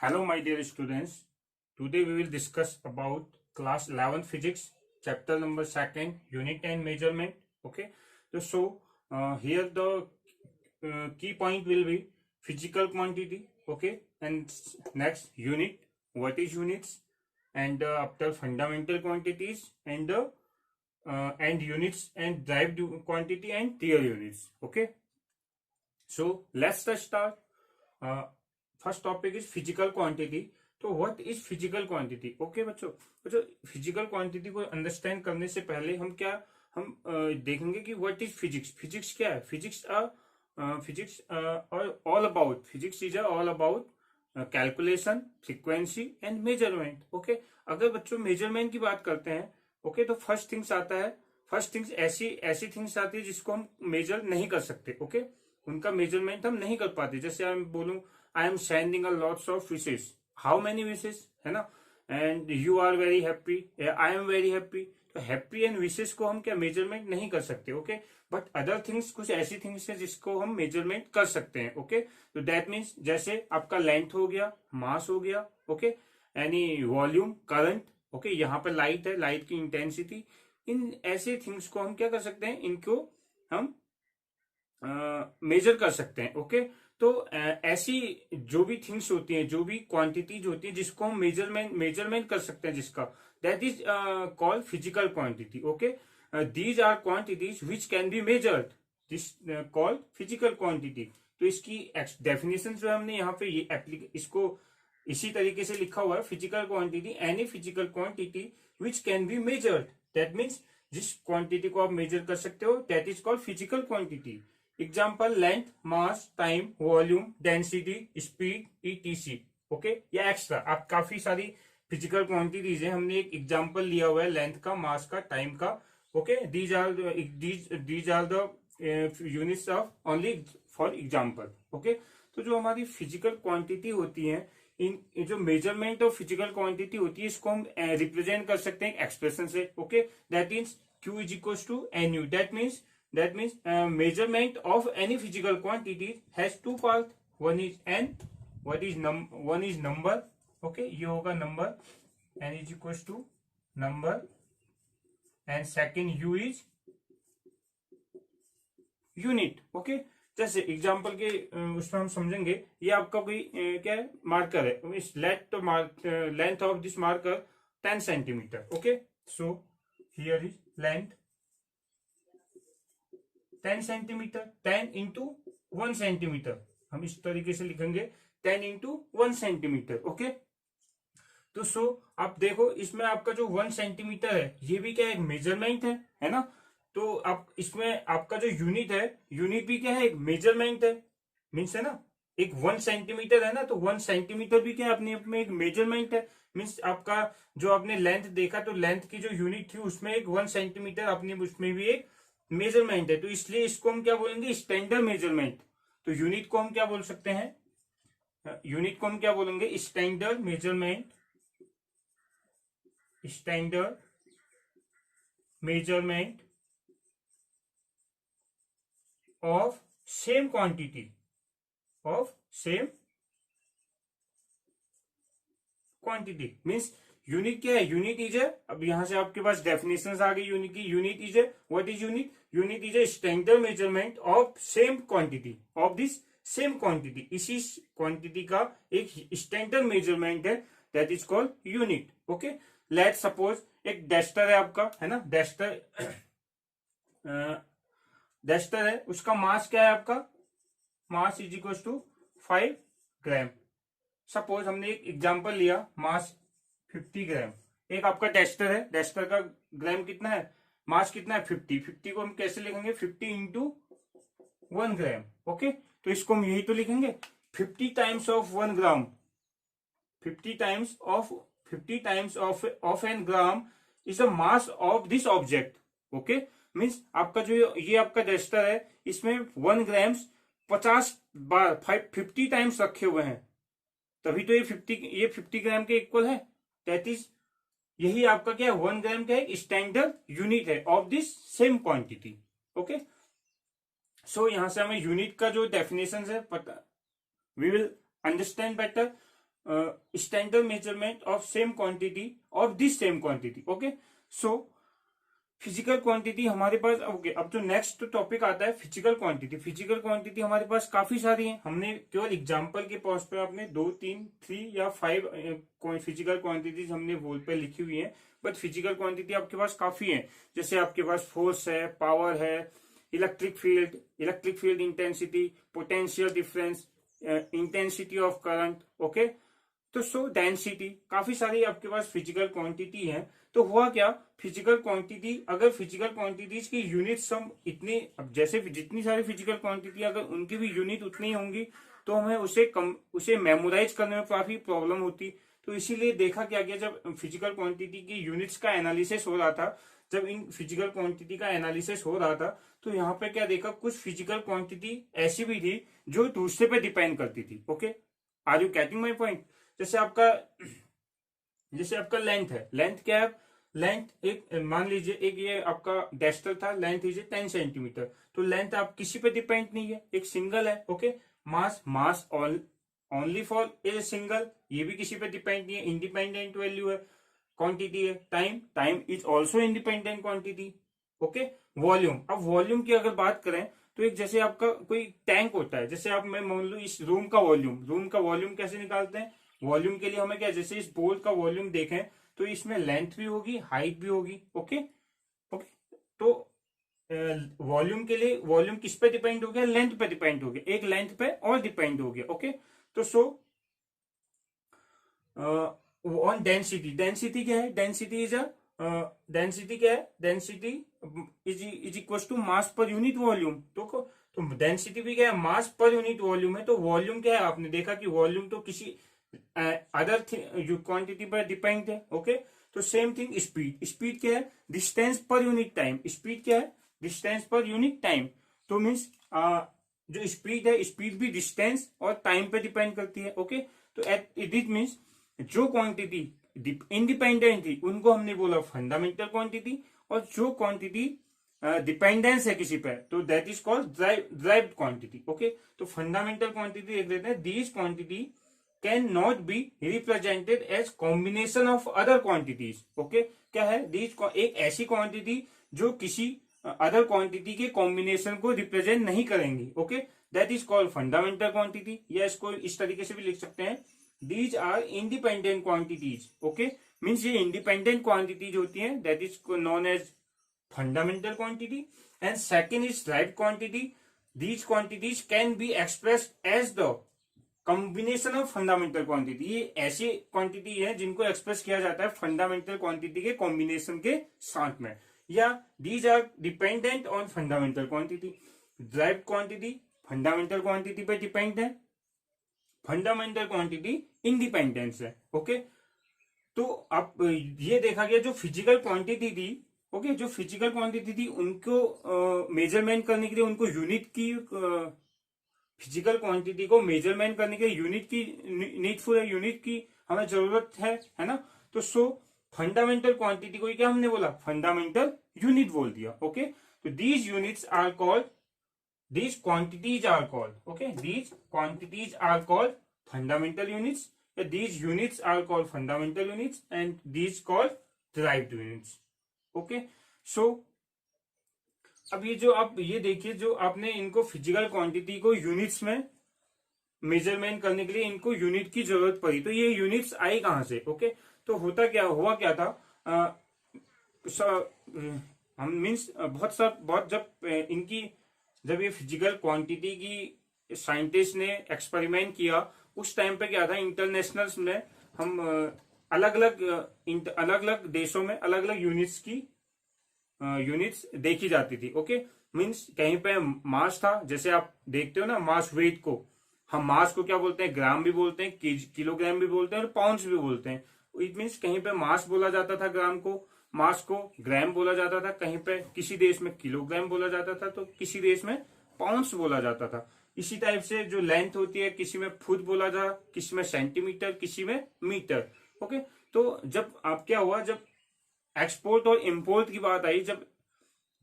Hello, my dear students. Today we will discuss about class 11 physics, chapter number 2, unit and measurement. Okay. Here the key point will be physical quantity. Okay. And next unit. What is units? And after fundamental quantities and units and derived quantity and real units. Okay. So let's start. Uh, First topic is physical quantity. तो what is physical quantity? Okay बच्चों physical quantity को understand करने से पहले हम देखेंगे कि what is physics. Physics क्या है? Physics is all about calculation, frequency and measurement. Okay, अगर बच्चों मेजरमेंट की बात करते हैं, ओके, तो फर्स्ट थिंग्स ऐसी थिंग्स आती है जिसको हम मेजर नहीं कर सकते. ओके, उनका मेजरमेंट हम नहीं कर पाते. जैसे मैं बोलूं I am sending a lots of wishes. How many wishes, है ना? And you are very happy, I am very happy. तो हैप्पी एंड विशेस को हम क्या मेजरमेंट नहीं कर सकते. ओके, बट अदर थिंग्स, कुछ ऐसी थिंग्स है जिसको हम मेजरमेंट कर सकते हैं. ओके, तो दैट मीन्स जैसे आपका लेंथ हो गया, मास हो गया, okay, any volume, current. Okay, यहाँ पर लाइट है, लाइट की इंटेंसिटी. इन ऐसे थिंग्स को हम क्या कर सकते हैं, इनको हम मेजर कर सकते हैं. ओके, तो ऐसी जो भी थिंग्स होती हैं, जो भी क्वांटिटीज होती है जिसको हम मेजरमेंट कर सकते हैं, जिसका that is called physical quantity. Okay, these are quantities which can be measured, this called physical quantity. तो इसकी डेफिनेशन जो है हमने यहाँ पे इसको इसी तरीके से लिखा हुआ है. Physical quantity, any physical quantity which can be measured. That means जिस क्वांटिटी को आप मेजर कर सकते हो, that is called physical quantity. Example length, mass, time, volume, density, speed, etc. Okay, या एक्स्ट्रा आप काफी सारी फिजिकल क्वांटिटीज है. हमने एक एग्जाम्पल लिया हुआ है लेंथ का, मास का, टाइम का. Okay, these are the units of only for example. Okay, तो जो हमारी फिजिकल क्वांटिटी होती है, इन जो मेजरमेंट ऑफ फिजिकल क्वांटिटी होती है, इसको हम रिप्रेजेंट कर सकते हैं एक्सप्रेशन से. Okay, that means Q is equal to n u. That means measurement of any physical quantity has two parts. One is n, one is number. Okay, ये होगा number, n is equals to number, and second U is unit. Okay, जैसे example के उसमें हम समझेंगे. ये आपका कोई क्या है, मार्कर है. इस length of this marker 10 centimetre. Okay, so here is length 10 centimetre. 10 into 1 centimetre, हम इस तरीके से लिखेंगे 10 इंटू 1 सेंटीमीटर. ओके, तो सो आप देखो, इसमें आपका जो 1 सेंटीमीटर है, ये भी क्या है, एक मेजरमेंट है ना? तो आप इसमें आपका जो यूनिट है, यूनिट भी क्या है, एक मेजरमेंट है. मीन्स है ना, एक 1 सेंटीमीटर है ना, तो 1 सेंटीमीटर भी क्या है, अपने आप में एक मेजरमेंट है. मीन्स आपका जो आपने लेंथ देखा, तो लेंथ की जो यूनिट थी उसमें एक 1 सेंटीमीटर अपनी उसमें भी एक मेजरमेंट है. तो इसलिए इसको हम क्या बोलेंगे, स्टैंडर्ड मेजरमेंट. तो यूनिट को हम क्या बोल सकते हैं, यूनिट को हम क्या बोलेंगे, standard measurement. Standard measurement of same quantity, of same quantity. Means unit क्या है, यूनिट इज है. अब यहां से आपके पास डेफिनेशंस आ गई यूनिट की. यूनिट इज है, what is unit? Unit is a standard measurement of same quantity, of this same quantity. इसी क्वांटिटी का एक स्टैंडर्ड मेजरमेंट है, that is called unit. Okay, let suppose एक डस्टर है आपका, है ना, डस्टर है. उसका मास क्या है आपका, mass is equal to 5 gram. Suppose हमने एक एग्जांपल लिया, मास 50 ग्राम. एक आपका डस्टर है, डस्टर का ग्राम कितना है, मास कितना है, 50 को हम कैसे लिखेंगे, 50 इंटू 1 ग्राम. ओके, तो इसको हम यही तो लिखेंगे, 50 times of 1 gram, 50 times of n gram is a mass of this object. Okay, means आपका जो ये आपका डस्टर है, इसमें 1 ग्राम्स 50 बार 50 टाइम्स रखे हुए हैं, तभी तो ये 50 ग्राम के इक्वल है. दैट इज, यही आपका क्या है, 1 ग्राम का एक स्टैंडर्ड यूनिट है of this same quantity. Okay, so यहां से हमें यूनिट का जो डेफिनेशन है पता, we will understand better. standard measurement of same quantity of this same quantity. Okay, so physical quantity हमारे पास ओके। अब जो नेक्स्ट टॉपिक आता है फिजिकल क्वांटिटी। फिजिकल क्वांटिटी हमारे पास काफी सारी है, हमने केवल एग्जांपल के पोस्ट पे आपने 2 3 3 या 5 फिजिकल क्वांटिटीज हमने बोल पे लिखी हुई है, बट फिजिकल क्वांटिटी आपके पास काफी है। जैसे आपके पास फोर्स है, पावर है, electric field intensity, potential difference, intensity of current. Okay, तो सो डेंसिटी, काफी सारी आपके पास फिजिकल क्वांटिटी है। तो हुआ क्या, फिजिकल क्वांटिटी, अगर फिजिकल क्वांटिटीज की यूनिट सम इतनी, अब जैसे जितनी सारी फिजिकल क्वांटिटी अगर उनकी भी यूनिट उतनी होंगी तो हमें उसे मेमोराइज करने में काफी प्रॉब्लम होती। तो इसीलिए देखा क्या गया, जब फिजिकल क्वांटिटी की यूनिट्स का एनालिसिस हो रहा था, जब इन फिजिकल क्वांटिटी का एनालिसिस हो रहा था, तो यहाँ पे क्या देखा, कुछ फिजिकल क्वांटिटी ऐसी भी थी जो दूसरे पे डिपेंड करती थी। Okay, are you getting my point? जैसे आपका लेंथ है, लेंथ क्या है, लेंथ एक मान लीजिए एक ये आपका डेस्टर था, लेंथ इज 10 सेंटीमीटर, तो लेंथ आप किसी पे डिपेंड नहीं है, एक सिंगल है। Okay, mass only for a single, ये भी किसी पे डिपेंड नहीं है, इंडिपेंडेंट वैल्यू है, क्वांटिटी है। Time is also independent quantity. Okay, volume, अब वॉल्यूम की अगर बात करें तो एक जैसे आपका कोई टैंक होता है, जैसे आप मैं मान लू इस रूम का वॉल्यूम कैसे निकालते हैं, वॉल्यूम के लिए हमें क्या, जैसे इस बोर्ड का वॉल्यूम देखें तो इसमें लेंथ भी होगी, हाइट भी होगी। ओके, तो वॉल्यूम के लिए वॉल्यूम किस पे डिपेंड हो गया, लेंथ पे डिपेंड हो गया, एक लेंथ पे और डिपेंड हो गया। ओके, तो सो ऑन डेंसिटी क्या है, डेंसिटी क्या है, density is equal to mass per unit volume. तो डेंसिटी भी क्या है, मास पर यूनिट वॉल्यूम है। तो वॉल्यूम क्या है, आपने देखा कि वॉल्यूम तो किसी अदर क्वांटिटी पर डिपेंड है। ओके, तो सेम थिंग स्पीड क्या है, distance per unit time. Speed क्या है, डिस्टेंस पर यूनिट टाइम। तो मीन्स जो स्पीड है, स्पीड भी डिस्टेंस और टाइम पे डिपेंड करती है। ओके, तो इट मीन्स जो क्वांटिटी इंडिपेंडेंट थी उनको हमने बोला फंडामेंटल क्वांटिटी, और जो क्वांटिटी डिपेंडेंस है किसी पे तो that is called derived quantity. Okay, तो फंडामेंटल क्वांटिटी देख लेते हैं, these quantity can not be represented as combination of other quantities. Okay, क्या है, दीज एक ऐसी क्वांटिटी जो किसी अदर क्वांटिटी के कॉम्बिनेशन को रिप्रेजेंट नहीं करेंगी। Okay, that is called fundamental quantity, या इसको इस तरीके से भी लिख सकते हैं, these are independent quantities. Okay, means ये इंडिपेंडेंट क्वांटिटीज होती हैं, that is known as fundamental quantity. And second is derived quantity. These quantities can be expressed as the combination of fundamental quantity. ये ऐसी क्वांटिटी है जिनको express किया जाता है फंडामेंटल क्वांटिटी के कॉम्बिनेशन के साथ में, या these are dependent on fundamental quantity. derived quantity fundamental quantity पे डिपेंड है, फंडामेंटल क्वांटिटी इंडिपेंडेंस है। ओके, तो अब ये देखा गया जो फिजिकल क्वांटिटी थी, ओके, जो फिजिकल क्वांटिटी थी उनको मेजरमेंट करने के लिए उनको यूनिट की, फिजिकल क्वांटिटी को मेजरमेंट करने के लिए यूनिट की नीडफुल है, यूनिट की हमें जरूरत है ना। तो सो फंडामेंटल क्वांटिटी को क्या हमने बोला, फंडामेंटल यूनिट बोल दिया। ओके, तो these units are called, these quantities are called, okay, these quantities are called fundamental units, these units are called fundamental units and these called derived units. Okay, so अब ये जो आप ये देखिए, जो आपने इनको फिजिकल क्वांटिटी को यूनिट्स में मेजरमेंट करने के लिए इनको यूनिट की जरूरत पड़ी, तो ये यूनिट्स आई कहां से। ओके, तो हुआ क्या था, हम मीन्स बहुत जब ये फिजिकल क्वांटिटी की साइंटिस्ट ने एक्सपेरिमेंट किया, उस टाइम पे क्या था, इंटरनेशनल में हम अलग अलग देशों में अलग अलग यूनिट्स देखी जाती थी। ओके, मीन्स कहीं पे मास था, जैसे आप देखते हो ना मास वेट को, हम मास को क्या बोलते हैं, ग्राम भी बोलते हैं, किलोग्राम भी बोलते हैं और पाउंड्स भी बोलते हैं। इट मीन्स कहीं पे मास बोला जाता था ग्राम को, मास को ग्राम बोला जाता था, कहीं पे किसी देश में किलोग्राम बोला जाता था, तो किसी देश में पाउंड्स बोला जाता था। इसी टाइप से जो लेंथ होती है, किसी में फुट बोला जा, किसी में सेंटीमीटर, किसी में मीटर। ओके, तो जब आप क्या हुआ, जब एक्सपोर्ट और इंपोर्ट की बात आई, जब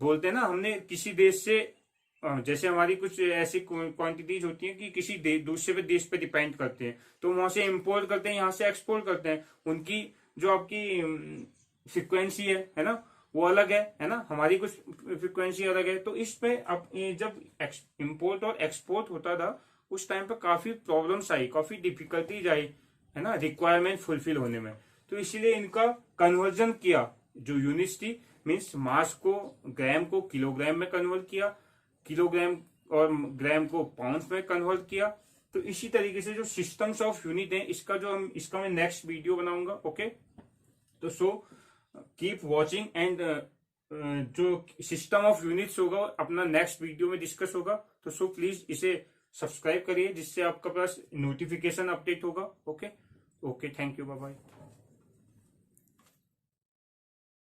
बोलते हैं ना हमने किसी देश से जैसे हमारी कुछ ऐसी क्वांटिटीज होती हैं कि किसी दूसरे देश पे डिपेंड करते हैं, तो वहां से इंपोर्ट करते हैं, यहाँ से एक्सपोर्ट करते हैं, उनकी जो आपकी फ्रिक्वेंसी है ना, वो अलग है ना, हमारी कुछ फ्रिक्वेंसी अलग है। तो इस पे अब ये जब इंपोर्ट और एक्सपोर्ट होता था उस टाइम पे काफी प्रॉब्लम्स आई, काफी डिफिकल्टीज आई, है ना, रिक्वायरमेंट फुलफिल होने में। तो इसीलिए इनका कन्वर्जन किया, जो यूनिट्स थी, मीन्स मास को, ग्राम को किलोग्राम में कन्वर्ट किया, किलोग्राम और ग्राम को पाउंड्स में कन्वर्ट किया। तो इसी तरीके से जो सिस्टम्स ऑफ यूनिट है, इसका मैं नेक्स्ट वीडियो बनाऊंगा। ओके, तो सो कीप वॉचिंग एंड जो सिस्टम ऑफ यूनिट्स होगा अपना नेक्स्ट वीडियो में डिस्कस होगा। तो सो प्लीज इसे सब्सक्राइब करिए, जिससे आपका पास नोटिफिकेशन अपडेट होगा। Okay, thank you, bye bye.